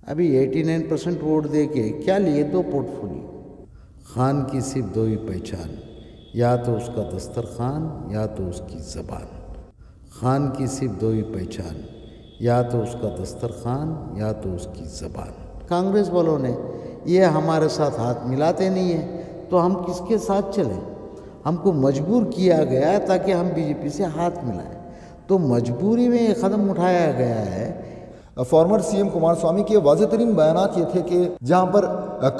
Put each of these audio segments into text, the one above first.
अभी 89% वोट दे के क्या लिए? 2 पोर्टफोलियो। खान की सिर्फ 2 ही पहचान, या तो उसका दस्तरखान या तो उसकी ज़बान। खान की सिर्फ 2 ही पहचान, या तो उसका दस्तरखान या तो उसकी ज़बान। कांग्रेस वालों ने ये हमारे साथ हाथ मिलाते नहीं हैं, तो हम किसके साथ चलें? हमको मजबूर किया गया ताकि हम बीजेपी से हाथ मिलाएं, तो मजबूरी में ये कदम उठाया गया है। फॉर्मर सीएम कुमार स्वामी के वाज़ेह तरीन बयानात ये थे कि जहाँ पर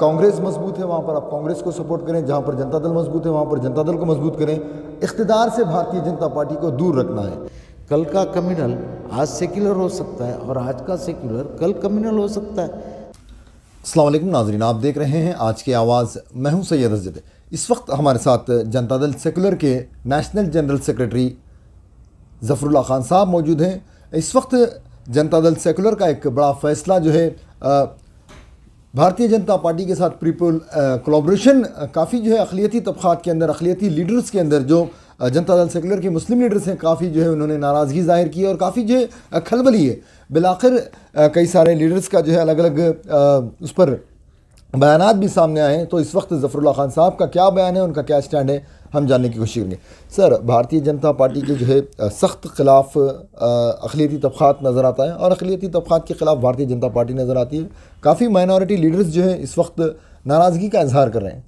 कांग्रेस मजबूत है वहाँ पर आप कांग्रेस को सपोर्ट करें, जहाँ पर जनता दल मजबूत है वहाँ पर जनता दल को मजबूत करें, इख्तिदार से भारतीय जनता पार्टी को दूर रखना है। कल का कम्युनल आज सेक्युलर हो सकता है और आज का सेक्युलर कल कम्युनल हो सकता है। अस्सलाम वालेकुम नाज़रीन, आप देख रहे हैं आज की आवाज़। मैं हूं सैयद असजद। इस वक्त हमारे साथ जनता दल सेकुलर के national general secretary Zafarullah Khan साहब मौजूद हैं। इस वक्त जनता दल सेकुलर का एक बड़ा फ़ैसला जो है भारतीय जनता पार्टी के साथ पीपल कोलैबोरेशन काफ़ी जो है अक़लियती तबक़ात के अंदर, अक़लियती लीडर्स के अंदर जो जनता दल सेकुलर के मुस्लिम लीडर्स हैं काफ़ी जो है उन्होंने नाराज़गी ज़ाहिर की और काफ़ी जो है खलबली है। बिलाखिर कई सारे लीडर्स का जो है अलग अलग उस पर बयानात भी सामने आए हैं। तो इस वक्त ज़फ़रुल्लाह खान साहब का क्या बयान है, उनका क्या स्टैंड है, हम जानने की कोशिश करेंगे। सर, भारतीय जनता पार्टी के जो है सख्त खिलाफ अक़लियती तबक़ात नज़र आता है और अक़लियती तबक़ात के ख़िलाफ़ भारतीय जनता पार्टी नज़र आती है। काफ़ी माइनॉरिटी लीडर्स जो है इस वक्त नाराज़गी का इजहार कर रहे हैं।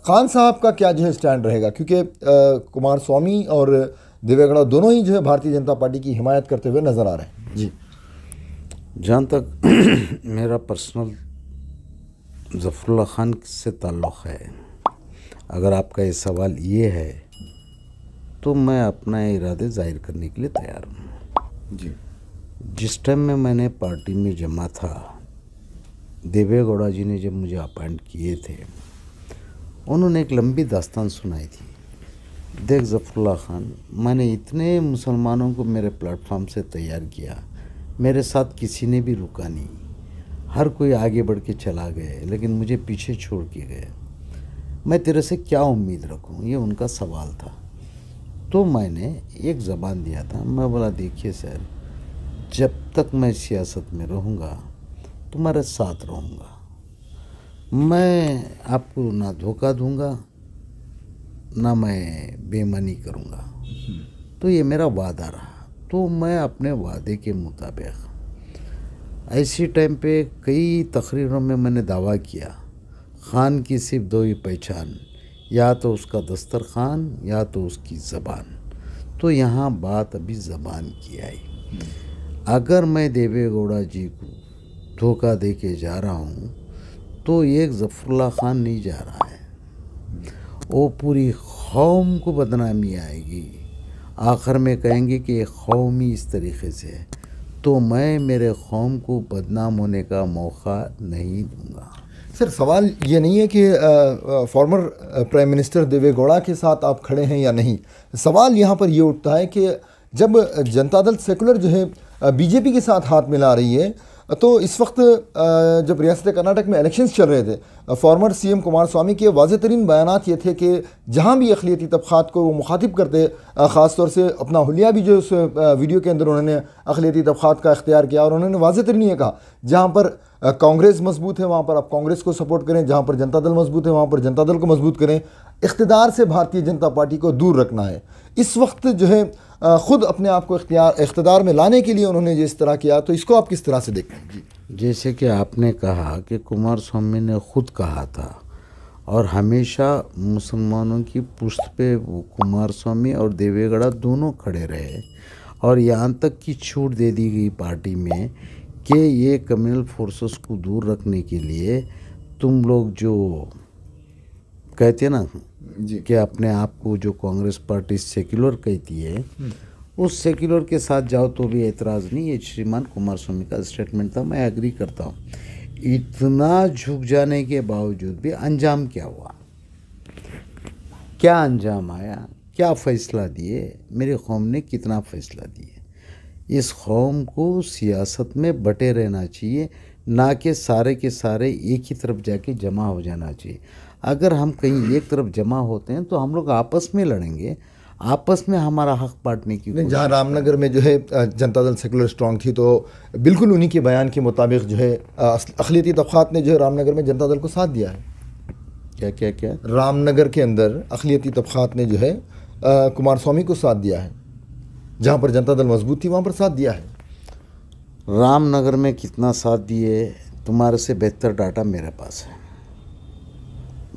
खान साहब का क्या जो है स्टैंड रहेगा, क्योंकि कुमार स्वामी और देवेगौड़ा दोनों ही जो है भारतीय जनता पार्टी की हिमायत करते हुए नज़र आ रहे हैं। जी, जहाँ तक मेरा पर्सनल ज़फ़रुल्लाह खान से ताल्लुक़ है, अगर आपका ये सवाल ये है तो मैं अपना इरादे ज़ाहिर करने के लिए तैयार हूँ। जी, जिस टाइम में मैंने पार्टी में जमा था, देवेगौड़ा जी ने जब मुझे अपॉइंट किए थे, उन्होंने एक लंबी दास्तान सुनाई थी। देख ज़फ़रुल्लाह खान, मैंने इतने मुसलमानों को मेरे प्लेटफॉर्म से तैयार किया, मेरे साथ किसी ने भी रुका नहीं, हर कोई आगे बढ़ के चला गए, लेकिन मुझे पीछे छोड़ के गए। मैं तेरे से क्या उम्मीद रखूं, ये उनका सवाल था। तो मैंने एक ज़बान दिया था, मैं बोला देखिए सर, जब तक मैं सियासत में रहूँगा तुम्हारे साथ रहूँगा, मैं आपको ना धोखा दूँगा ना मैं बेईमानी करूँगा। तो ये मेरा वादा रहा। तो मैं अपने वादे के मुताबिक ऐसी टाइम पे कई तकरीरों में मैंने दावा किया, खान की सिर्फ 2 ही पहचान, या तो उसका दस्तरखान या तो उसकी ज़बान। तो यहाँ बात अभी ज़बान की आई। अगर मैं देवेगौड़ा जी को धोखा दे के जा रहा हूँ तो एक ज़फ़रुल्लाह खान नहीं जा रहा है, वो पूरी कौम को बदनामी आएगी। आखिर में कहेंगे कि कौम ही इस तरीक़े से है, तो मैं मेरे कौम को बदनाम होने का मौका नहीं दूँगा। सर, सवाल ये नहीं है कि फॉर्मर प्राइम मिनिस्टर देवेगौड़ा के साथ आप खड़े हैं या नहीं। सवाल यहाँ पर ये उठता है कि जब जनता दल सेकुलर जो है बीजेपी के साथ हाथ मिला रही है, तो इस वक्त जब रियासत कर्नाटक में इलेक्शंस चल रहे थे, फॉर्मर सीएम कुमार स्वामी के वाज़ेह तरीन बयानात ये थे कि जहाँ भी अक़लियती तबक़ात को वो मुखातिब करते, ख़ास तौर से अपना हुलिया भी जो उस वीडियो के अंदर उन्होंने अक़लियती तबक़ात का इख्तियार किया और उन्होंने वाज़ेह तरीन ये कहा, जहाँ पर कांग्रेस मजबूत है वहाँ पर आप कांग्रेस को सपोर्ट करें, जहाँ पर जनता दल मजबूत है वहाँ पर जनता दल को मजबूत करें, इख्तिदार से भारतीय जनता पार्टी को दूर रखना है। इस वक्त जो है ख़ुद अपने आप को इख्तिदार में लाने के लिए उन्होंने जिस तरह किया, तो इसको आप किस तरह से देखते हैं? जैसे कि आपने कहा कि कुमार स्वामी ने खुद कहा था और हमेशा मुसलमानों की पुश्त पे वो कुमार स्वामी और देवेगौड़ा दोनों खड़े रहे, और यहाँ तक की छूट दे दी गई पार्टी में कि ये कम्युनल फोर्सेस को दूर रखने के लिए तुम लोग जो कहते हैं ना जी, कि अपने आप को जो कांग्रेस पार्टी सेक्युलर कहती है, उस सेक्युलर के साथ जाओ तो भी एतराज़ नहीं। ये श्रीमान कुमार स्वामी का स्टेटमेंट था, मैं एग्री करता हूँ। इतना झुक जाने के बावजूद भी अंजाम क्या हुआ, क्या अंजाम आया, क्या फ़ैसला दिए मेरे कौम ने, कितना फ़ैसला दिए। इस कौम को सियासत में बटे रहना चाहिए, ना कि सारे के सारे एक ही तरफ जाके जमा हो जाना चाहिए। अगर हम कहीं एक तरफ जमा होते हैं तो हम लोग आपस में लड़ेंगे, आपस में हमारा हक बांटने की नहीं, जहाँ रामनगर में जो है जनता दल सेकुलर स्ट्रांग थी, तो बिल्कुल उन्हीं के बयान के मुताबिक जो है अक़लियती तबक़ात ने जो है रामनगर में जनता दल को साथ दिया है। क्या क्या क्या रामनगर के अंदर अक़लियती तबक़ात ने जो है कुमार स्वामी को साथ दिया है, जहाँ पर जनता दल मजबूत थी वहाँ पर साथ दिया है। रामनगर में कितना साथ दिए, तुम्हारे से बेहतर डाटा मेरे पास है।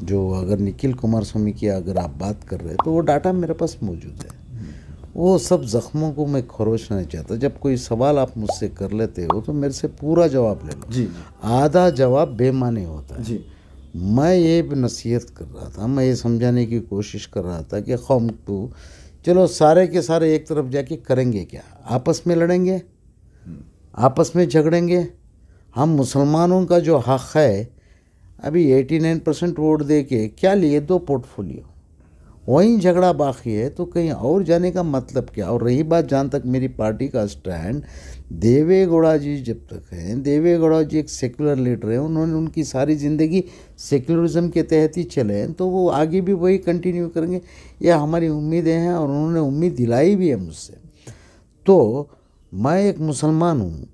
जो अगर निखिल कुमार स्वामी की अगर आप बात कर रहे हैं तो वो डाटा मेरे पास मौजूद है। वो सब ज़ख्मों को मैं खरोच नहीं चाहता। जब कोई सवाल आप मुझसे कर लेते हो तो मेरे से पूरा जवाब ले लो। जी आधा जवाब बेमानी होता है। जी मैं ये नसीहत कर रहा था, मैं ये समझाने की कोशिश कर रहा था कि कौम को चलो सारे के सारे एक तरफ जाके करेंगे क्या, आपस में लड़ेंगे, आपस में झगड़ेंगे। हम मुसलमानों का जो हक़ है, अभी 89% वोट दे के क्या लिए, 2 पोर्टफोलियो, वहीं झगड़ा बाकी है, तो कहीं और जाने का मतलब क्या। और रही बात जहाँ तक मेरी पार्टी का स्टैंड, देवे गौड़ा जी जब तक हैं, देवे गौड़ा जी एक सेकुलर लीडर हैं, उन्होंने उनकी सारी ज़िंदगी सेकुलरिज्म के तहत ही चले हैं, तो वो आगे भी वही कंटिन्यू करेंगे, यह हमारी उम्मीदें हैं और उन्होंने उम्मीद दिलाई भी है मुझसे। तो मैं एक मुसलमान हूँ,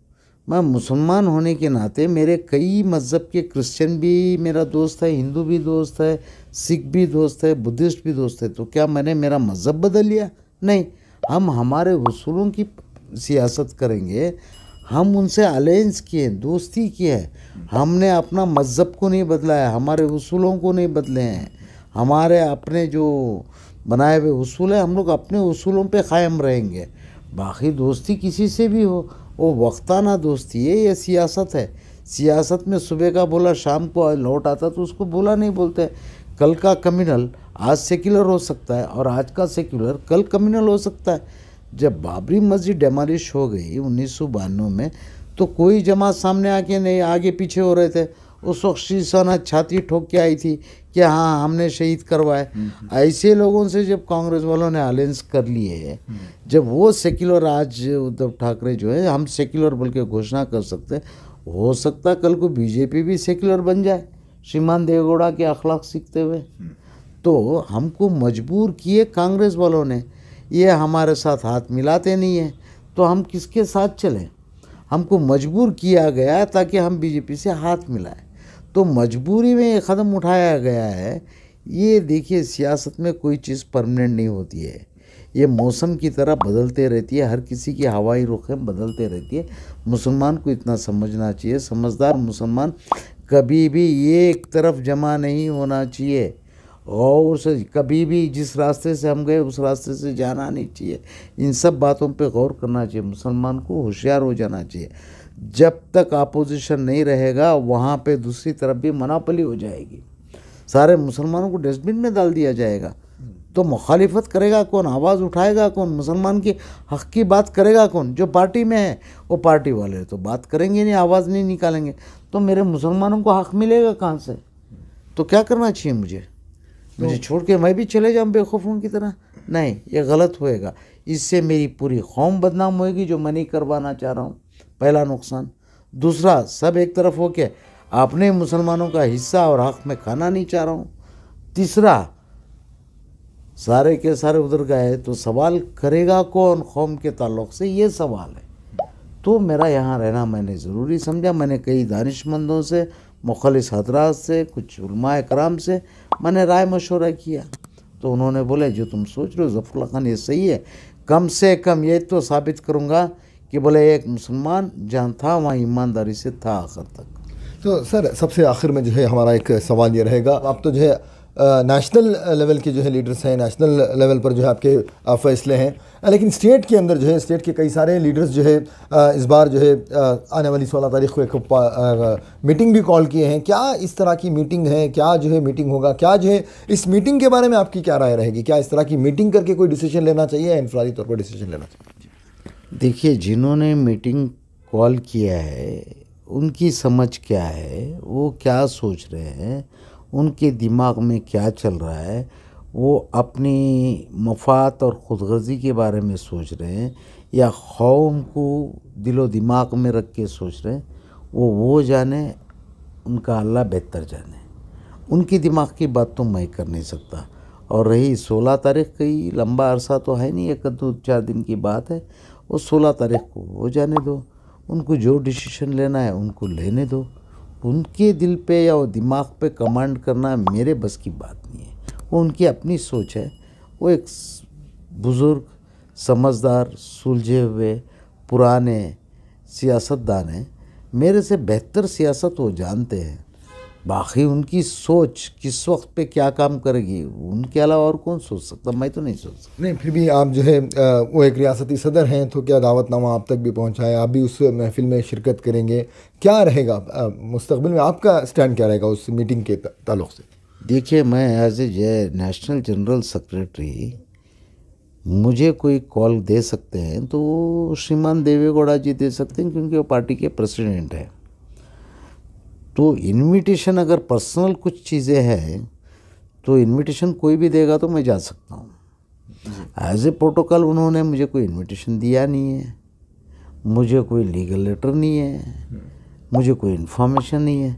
मैं मुसलमान होने के नाते मेरे कई मज़हब के क्रिश्चियन भी मेरा दोस्त है, हिंदू भी दोस्त है, सिख भी दोस्त है, बुद्धिस्ट भी दोस्त है। तो क्या मैंने मेरा मज़हब बदल लिया? नहीं, हम हमारे उसूलों की सियासत करेंगे। हम उनसे अलायंस किए, दोस्ती की है। हमने अपना मज़हब को नहीं बदला है, हमारे उसूलों को नहीं बदले हैं। हमारे अपने जो बनाए हुए उसूल हैं, हम लोग अपने उसूलों पे क़ायम रहेंगे। बाकी दोस्ती किसी से भी हो, वो वक्ताना दोस्ती है, ये सियासत है। सियासत में सुबह का बोला शाम को लौट आता तो उसको बोला नहीं बोलते। कल का कम्युनल आज सेक्युलर हो सकता है और आज का सेक्युलर कल कम्युनल हो सकता है। जब बाबरी मस्जिद डेमोलिश हो गई 1992 में, तो कोई जमात सामने आके नहीं, आगे पीछे हो रहे थे। उस वक्त शिवसेना छाती ठोक के आई थी कि हाँ हमने शहीद करवाए। ऐसे लोगों से जब कांग्रेस वालों ने अलायंस कर लिए, जब वो सेक्युलर, आज उद्धव ठाकरे जो है हम सेक्युलर बोल के घोषणा कर सकते, हो सकता कल को बीजेपी भी सेक्युलर बन जाए श्रीमान देवेगौड़ा के अखलाक सीखते हुए। तो हमको मजबूर किए कांग्रेस वालों ने, ये हमारे साथ हाथ मिलाते नहीं हैं, तो हम किसके साथ चलें। हमको मजबूर किया गया ताकि हम बीजेपी से हाथ मिलाएं, तो मजबूरी में ये कदम उठाया गया है। ये देखिए, सियासत में कोई चीज़ परमानेंट नहीं होती है, ये मौसम की तरह बदलते रहती है, हर किसी की हवाई रुखें बदलते रहती है। मुसलमान को इतना समझना चाहिए, समझदार मुसलमान कभी भी एक तरफ जमा नहीं होना चाहिए, और उसे कभी भी जिस रास्ते से हम गए उस रास्ते से जाना नहीं चाहिए। इन सब बातों पे गौर करना चाहिए, मुसलमान को होशियार हो जाना चाहिए। जब तक अपोजिशन नहीं रहेगा वहाँ पे दूसरी तरफ भी मनापली हो जाएगी, सारे मुसलमानों को डस्टबिन में डाल दिया जाएगा। तो मुखालिफत करेगा कौन, आवाज़ उठाएगा कौन, मुसलमान की हक़ की बात करेगा कौन? जो पार्टी में है वो पार्टी वाले तो बात करेंगे नहीं, आवाज़ नहीं निकालेंगे, तो मेरे मुसलमानों को हक़ मिलेगा कहाँ से? तो क्या करना चाहिए मुझे छोड़ के मैं भी चले जाऊँ बेवकूफ़ों की तरह? नहीं, ये गलत होएगा। इससे मेरी पूरी कौम बदनाम होएगी, जो मैं नहीं करवाना चाह रहा हूँ, पहला नुकसान। दूसरा, सब एक तरफ हो के अपने मुसलमानों का हिस्सा और हक़ में खाना नहीं चाह रहा हूँ। तीसरा, सारे के सारे उधर गए तो सवाल करेगा कौन कौम के ताल्लुक़ से, ये सवाल है। तो मेरा यहाँ रहना मैंने ज़रूरी समझा। मैंने कई दानिशमंदों से, मुखलिस हजरात से, कुछ उलमाए कराम से मैंने राय मशवरा किया, तो उन्होंने बोले जो तुम सोच रहे हो ज़फ़रुल्लाह खान ये सही है, कम से कम ये तो साबित करूँगा कि बोले एक मुसलमान जहाँ था वहाँ ईमानदारी से था आखिर तक। तो सर, सबसे आखिर में जो है हमारा एक सवाल ये रहेगा, आप तो जो है नेशनल लेवल के जो है लीडर्स हैं, नेशनल लेवल पर जो है आपके फैसले हैं, लेकिन स्टेट के अंदर जो है स्टेट के कई सारे लीडर्स जो है इस बार जो है आने वाली 16 तारीख को एक मीटिंग भी कॉल किए हैं। क्या इस तरह की मीटिंग है, क्या जो है मीटिंग होगा, क्या जो है इस मीटिंग के बारे में आपकी क्या राय रहेगी? क्या इस तरह की मीटिंग करके कोई डिसीजन लेना चाहिए या इनफरादी तौर पर डिसीजन लेना चाहिए? देखिए, जिन्होंने मीटिंग कॉल किया है उनकी समझ क्या है, वो क्या सोच रहे हैं, उनके दिमाग में क्या चल रहा है, वो अपनी मफाद और ख़ुदगर्ज़ी के बारे में सोच रहे हैं या कौम को दिलो दिमाग में रख के सोच रहे हैं, वो जाने, उनका अल्लाह बेहतर जाने। उनकी दिमाग की बात तो मैं कर नहीं सकता। और रही 16 तारीख की, लंबा अरसा तो है नहीं, 1-2-4 दिन की बात है, वो 16 तारीख को हो जाने दो। उनको जो डिसीजन लेना है उनको लेने दो। उनके दिल पे या वो दिमाग पे कमांड करना मेरे बस की बात नहीं है। वो उनकी अपनी सोच है। वो एक बुज़ुर्ग, समझदार, सुलझे हुए पुराने सियासतदान हैं। मेरे से बेहतर सियासत वो जानते हैं। बाकी उनकी सोच किस वक्त पे क्या काम करेगी उनके अलावा और कौन सोच सकता, मैं तो नहीं सोच सकता। नहीं, फिर भी आप जो है वो एक रियासती सदर हैं, तो क्या दावतनामा आप तक भी पहुंचा है? आप भी उस महफिल में शिरकत करेंगे? क्या रहेगा मुस्तकबिल में आपका स्टैंड, क्या रहेगा उस मीटिंग के ताल्लुक से? देखिए, मैं as a national general secretary, मुझे कोई कॉल दे सकते हैं तो श्रीमान देवेगौड़ा जी दे सकते हैं, क्योंकि वो पार्टी के प्रेसिडेंट हैं। तो इनविटेशन अगर पर्सनल कुछ चीज़ें हैं तो इनविटेशन कोई भी देगा तो मैं जा सकता हूँ। एज ए प्रोटोकॉल उन्होंने मुझे कोई इनविटेशन दिया नहीं है, मुझे कोई लीगल लेटर नहीं है, मुझे कोई इन्फॉर्मेशन नहीं है,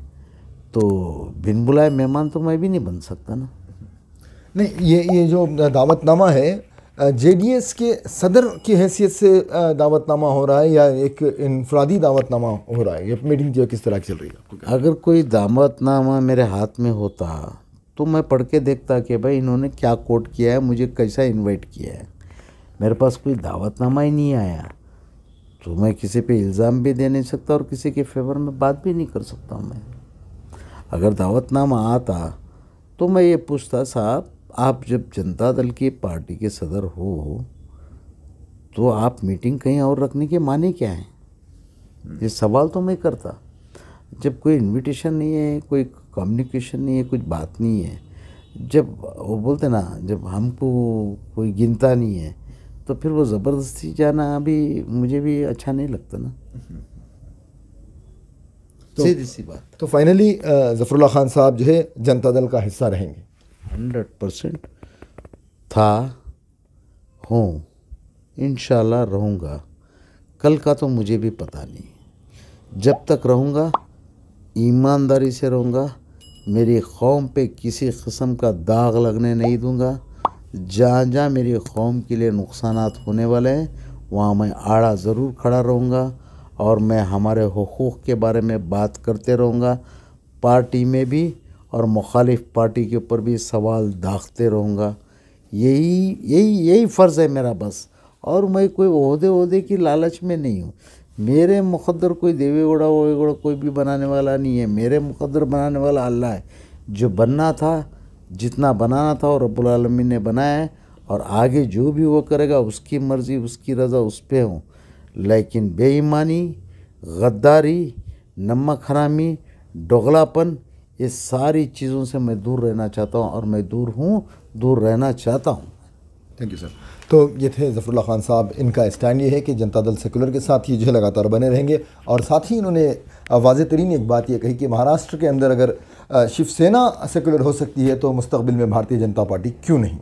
तो बिन बुलाए मेहमान तो मैं भी नहीं बन सकता ना। नहीं, ये जो दावतनामा है जेडीएस के सदर की हैसियत से दावतनामा हो रहा है या एक इनफरादी दावतनामा हो रहा है? ये मीटिंग जो किस तरह की चल रही है? अगर कोई दावतनामा मेरे हाथ में होता तो मैं पढ़ के देखता कि भाई इन्होंने क्या कोट किया है, मुझे कैसा इनवाइट किया है। मेरे पास कोई दावतनामा ही नहीं आया तो मैं किसी पे इल्ज़ाम भी दे नहीं सकता और किसी के फेवर में बात भी नहीं कर सकता हूँ। मैं अगर दावतनामा आता तो मैं ये पूछता, साहब आप जब जनता दल की पार्टी के सदर हो तो आप मीटिंग कहीं और रखने के माने क्या है? ये सवाल तो मैं करता। जब कोई इनविटेशन नहीं है, कोई कम्युनिकेशन नहीं है, कुछ बात नहीं है, जब वो बोलते ना, जब हमको कोई गिनता नहीं है तो फिर वो ज़बरदस्ती जाना भी मुझे भी अच्छा नहीं लगता ना। सीधी सी बात। तो फाइनली ज़फ़रुल्लाह खान साहब जो है जनता दल का हिस्सा रहेंगे? 100% था, हूँ, इंशाल्लाह रहूँगा। कल का तो मुझे भी पता नहीं। जब तक रहूँगा ईमानदारी से रहूँगा, मेरी कौम पे किसी किस्म का दाग लगने नहीं दूँगा। जहाँ जहाँ मेरी कौम के लिए नुकसानात होने वाले हैं वहाँ मैं आड़ा ज़रूर खड़ा रहूँगा और मैं हमारे हुकूक़ के बारे में बात करते रहूँगा। पार्टी में भी और मुखालिफ पार्टी के ऊपर भी सवाल दागते रहूँगा। यही फ़र्ज़ है मेरा बस। और मैं कोई ओहदे की लालच में नहीं हूँ। मेरे मुक़द्दर कोई देवेगौड़ा कोई भी बनाने वाला नहीं है। मेरे मुक़द्दर बनाने वाला अल्लाह है। जो बनना था, जितना बनाना था और रब्बुल आलमीन ने बनाया है, और आगे जो भी वो करेगा उसकी मर्ज़ी, उसकी रज़ा, उस पे हूँ। लेकिन बेईमानी, गद्दारी, नमक हरामी, दोगलापन, ये सारी चीज़ों से मैं दूर रहना चाहता हूँ और मैं दूर हूँ, दूर रहना चाहता हूँ। Thank you sir. तो ये थे ज़फ़रुल्लाह खान साहब। इनका स्टैंड ये है कि जनता दल सेकुलर के साथ ही जो है लगातार बने रहेंगे। और साथ ही इन्होंने वाज़ेह तरीन एक बात ये कही कि महाराष्ट्र के अंदर अगर शिवसेना सेकुलर हो सकती है तो मुस्तक़बिल में भारतीय जनता पार्टी क्यों नहीं।